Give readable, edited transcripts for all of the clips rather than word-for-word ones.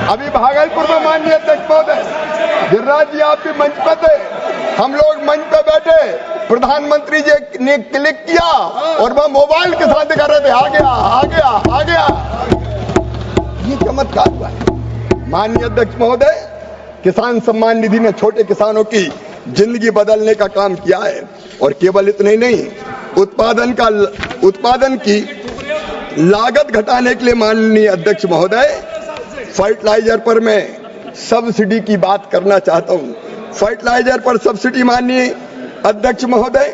अभी भागलपुर में माननीय अध्यक्ष महोदय गिरिराज जी आप भी मंच पे थे, हम लोग मंच पे बैठे, प्रधानमंत्री जी ने क्लिक किया और वह मोबाइल के साथ दिखा रहे थे, आ गया आ गया आ गया। ये चमत्कार हुआ है। माननीय अध्यक्ष महोदय, किसान सम्मान निधि ने छोटे किसानों की जिंदगी बदलने का काम किया है और केवल इतना ही नहीं, उत्पादन की लागत घटाने के लिए माननीय अध्यक्ष महोदय फर्टिलाइजर पर मैं सब्सिडी की बात करना चाहता हूं। फर्टिलाइजर पर सब्सिडी माननीय अध्यक्ष महोदय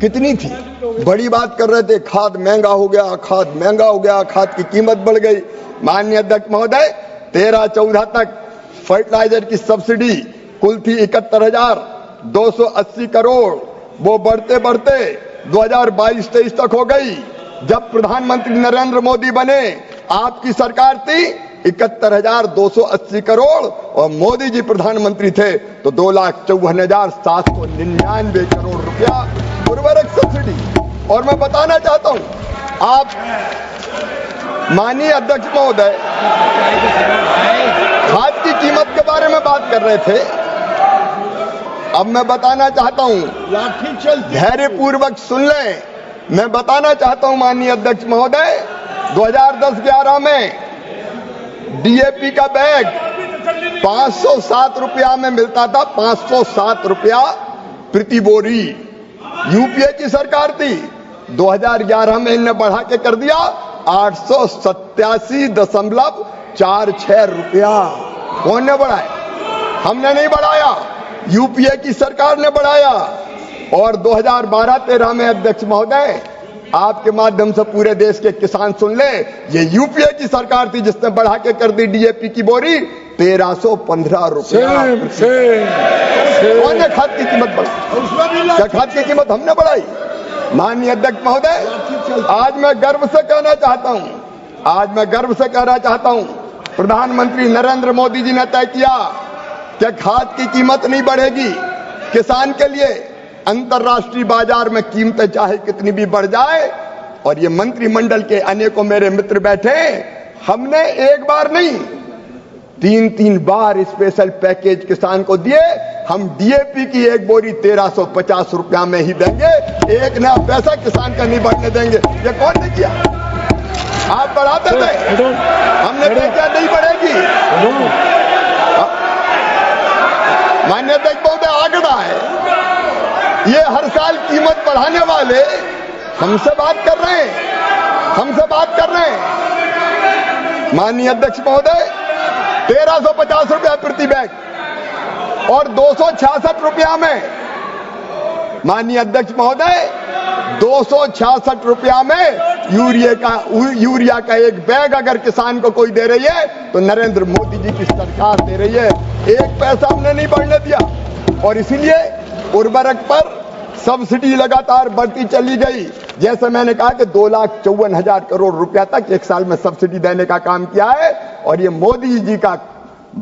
कितनी थी, बड़ी बात कर रहे थे, खाद महंगा हो गया, खाद महंगा हो गया, खाद की कीमत बढ़ गई। माननीय अध्यक्ष महोदय 13-14 तक फर्टिलाइजर की सब्सिडी कुल थी 71,280 करोड़, वो बढ़ते बढ़ते 2022-23 तक हो गई। जब प्रधानमंत्री नरेंद्र मोदी बने, आपकी सरकार थी 71,280 करोड़ और मोदी जी प्रधानमंत्री थे तो 2,54,799 करोड़ रुपया उर्वरक सब्सिडी। और मैं बताना चाहता हूं, आप माननीय अध्यक्ष महोदय खाद की कीमत के बारे में बात कर रहे थे, अब मैं बताना चाहता हूं, धैर्य पूर्वक सुन लें। मैं बताना चाहता हूं माननीय अध्यक्ष महोदय, 2010-11 में डीएपी का बैग 507 रुपया में मिलता था, 507 रुपया प्रति बोरी। यूपीए की सरकार थी, 2011 में इन्हें बढ़ा के कर दिया 887.46 रुपया। कौन ने बढ़ाया? हमने नहीं बढ़ाया, यूपीए की सरकार ने बढ़ाया। और 2012-13 में अध्यक्ष महोदय, आपके माध्यम से पूरे देश के किसान सुन ले, ये यूपीए की सरकार थी जिसने बढ़ा के कर दी डीएपी की बोरी 1315 रुपया। कौन ने खाद की कीमत बढ़ाई? क्या खाद की कीमत हमने बढ़ाई? माननीय अध्यक्ष महोदय, आज मैं गर्व से कहना चाहता हूं, प्रधानमंत्री नरेंद्र मोदी जी ने तय किया कि खाद की कीमत नहीं बढ़ेगी। किसान के लिए अंतर्राष्ट्रीय बाजार में कीमतें चाहे कितनी भी बढ़ जाए, और ये मंत्रिमंडल के अनेकों मेरे मित्र बैठे, हमने एक बार नहीं 3-3 बार स्पेशल पैकेज किसान को दिए। हम डीएपी की एक बोरी 1350 रुपया में ही देंगे, एक नया पैसा किसान का नहीं बढ़ने देंगे। ये कौन ने किया? आप बढ़ाते थे, हमने देखा नहीं बढ़ेगी। माननीय अध्यक्ष महोदय, आंकड़ा है, ये हर साल कीमत बढ़ाने वाले हमसे बात कर रहे हैं। माननीय अध्यक्ष महोदय, 1350 रुपया प्रति बैग और 266 रुपया में, माननीय अध्यक्ष महोदय 266 रुपया में यूरिया का एक बैग अगर किसान को कोई दे रही है तो नरेंद्र मोदी जी की सरकार दे रही है। एक पैसा हमने नहीं बढ़ने दिया। और इसीलिए उर्वरक पर सब्सिडी लगातार बढ़ती चली गई। जैसे मैंने कहा कि 2,54,000 करोड़ रुपया तक एक साल में सब्सिडी देने का काम किया है। और ये मोदी जी का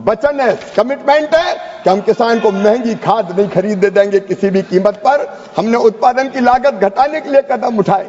वचन है, कमिटमेंट है कि हम किसान को महंगी खाद नहीं खरीदने देंगे किसी भी कीमत पर। हमने उत्पादन की लागत घटाने के लिए कदम उठाए।